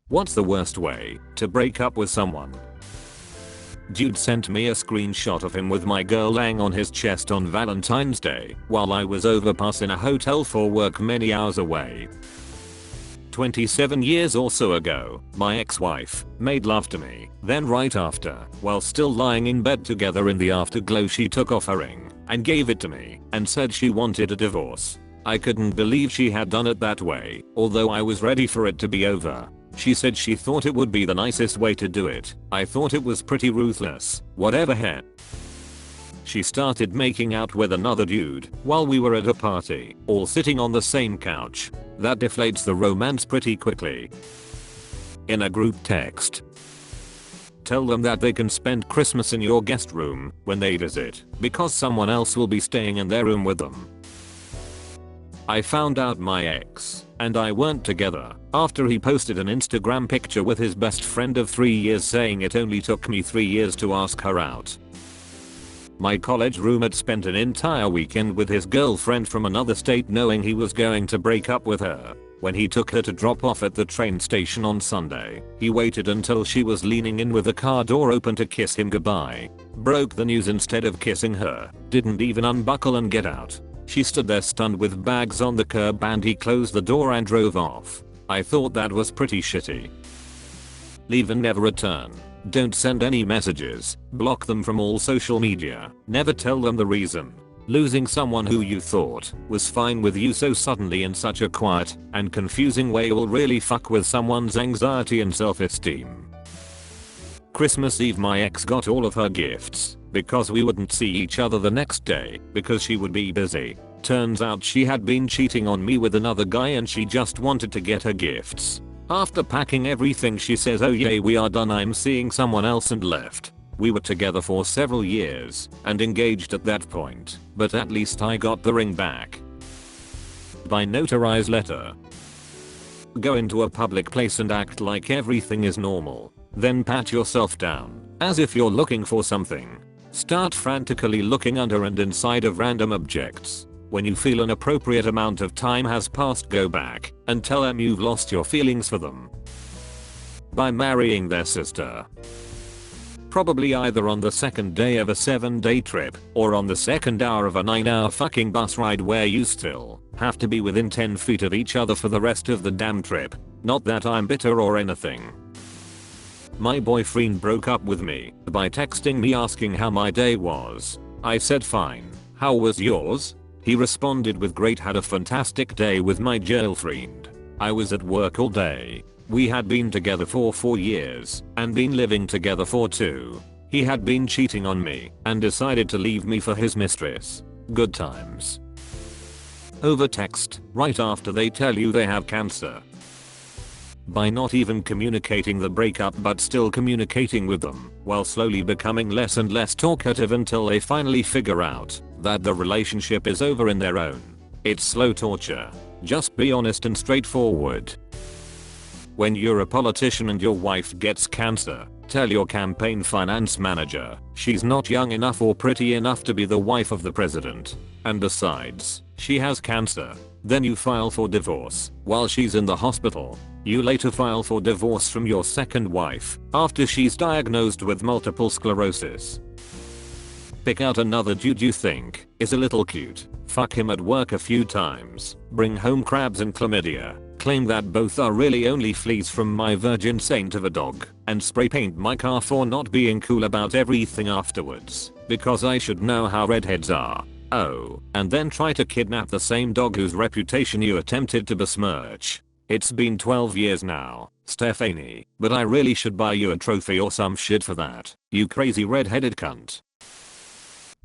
What's the worst way to break up with someone? Dude sent me a screenshot of him with my girl laying on his chest on Valentine's Day while I was overpass in a hotel for work many hours away. 27 years or so ago, my ex-wife made love to me. Then right after, while still lying in bed together in the afterglow, she took off her ring and gave it to me and said she wanted a divorce. I couldn't believe she had done it that way, although I was ready for it to be over. She said she thought it would be the nicest way to do it. I thought it was pretty ruthless. Whatever heck. She started making out with another dude while we were at a party, all sitting on the same couch. That deflates the romance pretty quickly. In a group text. Tell them that they can spend Christmas in your guest room when they visit, because someone else will be staying in their room with them. I found out my ex and I weren't together after he posted an Instagram picture with his best friend of 3 years saying it only took me 3 years to ask her out. My college roommate spent an entire weekend with his girlfriend from another state knowing he was going to break up with her. When he took her to drop off at the train station on Sunday, he waited until she was leaning in with the car door open to kiss him goodbye. Broke the news instead of kissing her. Didn't even unbuckle and get out. She stood there stunned with bags on the curb and he closed the door and drove off. I thought that was pretty shitty. Leave and never return. Don't send any messages. Block them from all social media. Never tell them the reason. Losing someone who you thought was fine with you so suddenly in such a quiet and confusing way will really fuck with someone's anxiety and self-esteem. Christmas Eve, my ex got all of her gifts because we wouldn't see each other the next day because she would be busy. Turns out she had been cheating on me with another guy and she just wanted to get her gifts. After packing everything she says, "Oh yay, we are done, I'm seeing someone else," and left. We were together for several years and engaged at that point, but at least I got the ring back. By notarized letter. Go into a public place and act like everything is normal. Then pat yourself down, as if you're looking for something. Start frantically looking under and inside of random objects. When you feel an appropriate amount of time has passed, go back and tell them you've lost your feelings for them. By marrying their sister. Probably either on the second day of a 7-day trip or on the second hour of a 9-hour fucking bus ride where you still have to be within 10 feet of each other for the rest of the damn trip. Not that I'm bitter or anything. My boyfriend broke up with me by texting me asking how my day was. I said fine. How was yours? He responded with great, had a fantastic day with my girlfriend. I was at work all day. We had been together for 4 years and been living together for 2. He had been cheating on me and decided to leave me for his mistress. Good times. Over text, right after they tell you they have cancer. By not even communicating the breakup but still communicating with them, while slowly becoming less and less talkative until they finally figure out that the relationship is over in their own. It's slow torture. Just be honest and straightforward. When you're a politician and your wife gets cancer, tell your campaign finance manager she's not young enough or pretty enough to be the wife of the president. And besides, she has cancer. Then you file for divorce while she's in the hospital. You later file for divorce from your second wife after she's diagnosed with multiple sclerosis. Pick out another dude you think is a little cute. Fuck him at work a few times. Bring home crabs and chlamydia. Claim that both are really only fleas from my virgin saint of a dog. And spray paint my car for not being cool about everything afterwards. Because I should know how redheads are. Oh, and then try to kidnap the same dog whose reputation you attempted to besmirch. It's been 12 years now, Stephanie, but I really should buy you a trophy or some shit for that, you crazy redheaded cunt.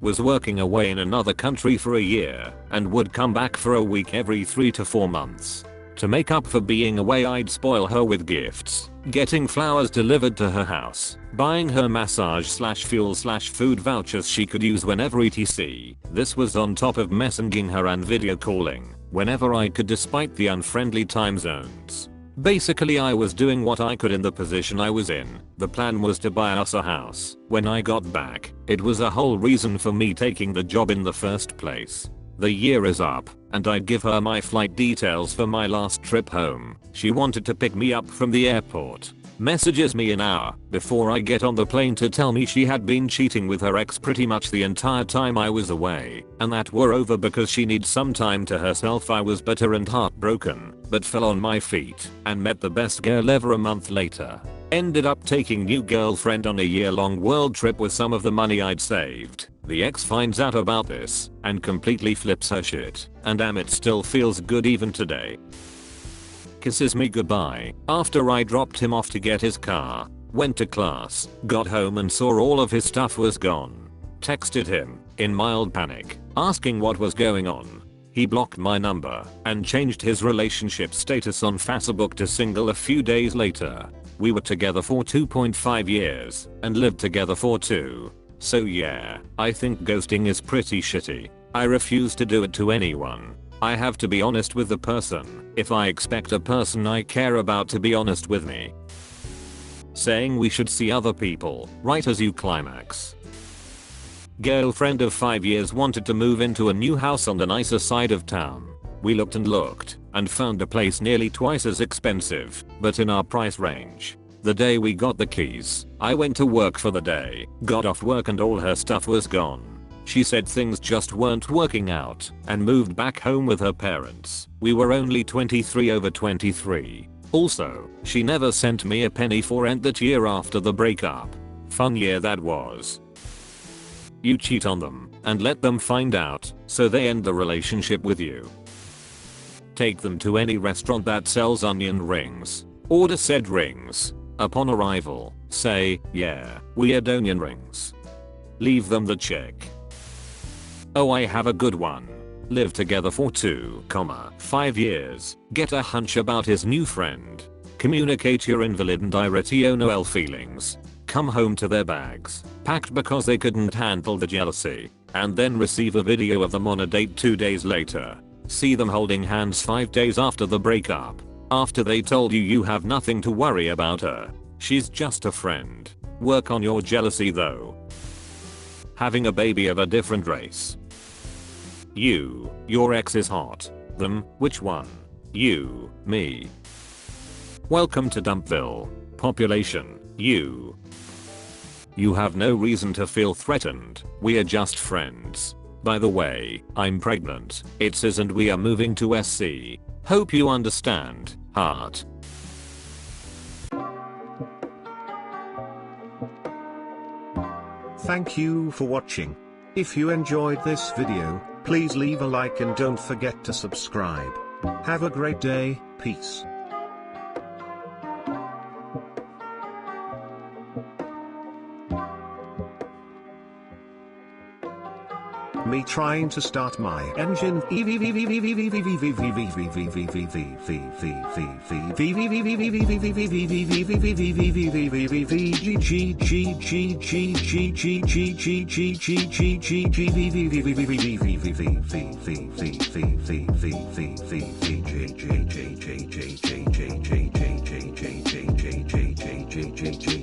Was working away in another country for a year and would come back for a week every 3 to 4 months. To make up for being away, I'd spoil her with gifts, getting flowers delivered to her house, buying her massage/fuel/food vouchers she could use whenever etc. This was on top of messaging her and video calling whenever I could despite the unfriendly time zones. Basically, I was doing what I could in the position I was in. The plan was to buy us a house when I got back. It was a whole reason for me taking the job in the first place. The year is up, and I'd give her my flight details for my last trip home. She wanted to pick me up from the airport. Messages me an hour before I get on the plane to tell me she had been cheating with her ex pretty much the entire time I was away, and that we're over because she needs some time to herself. I was bitter and heartbroken, but fell on my feet and met the best girl ever a month later. Ended up taking new girlfriend on a year-long world trip with some of the money I'd saved. The ex finds out about this and completely flips her shit, and damn, it still feels good even today. Kisses me goodbye after I dropped him off to get his car, went to class, got home and saw all of his stuff was gone. Texted him in mild panic, asking what was going on. He blocked my number and changed his relationship status on Facebook to single a few days later. We were together for 2.5 years and lived together for 2. So yeah, I think ghosting is pretty shitty. I refuse to do it to anyone. I have to be honest with the person if I expect a person I care about to be honest with me. Saying we should see other people right as you climax. Girlfriend of 5 years wanted to move into a new house on the nicer side of town. We looked and found a place nearly twice as expensive, but in our price range. The day we got the keys, I went to work for the day, got off work and all her stuff was gone. She said things just weren't working out and moved back home with her parents. We were only 23 over 23. Also, she never sent me a penny for rent that year after the breakup. Fun year that was. You cheat on them and let them find out, so they end the relationship with you. Take them to any restaurant that sells onion rings. Order said rings. Upon arrival, say, yeah, weird onion rings. Leave them the check. Oh, I have a good one. Live together for 2.5 years. Get a hunch about his new friend. Communicate your invalid and irrational feelings. Come home to their bags, packed because they couldn't handle the jealousy. And then receive a video of them on a date 2 days later. See them holding hands 5 days after the breakup. After they told you you have nothing to worry about her. She's just a friend. Work on your jealousy though. Having a baby of a different race. You, your ex is hot. Them, which one? You, me. Welcome to Dumpville. Population, you. You have no reason to feel threatened. We are just friends. By the way, I'm pregnant. It says and we are moving to SC. Hope you understand, heart. Thank you for watching. If you enjoyed this video, please leave a like and don't forget to subscribe. Have a great day, peace. Me trying to start my engine.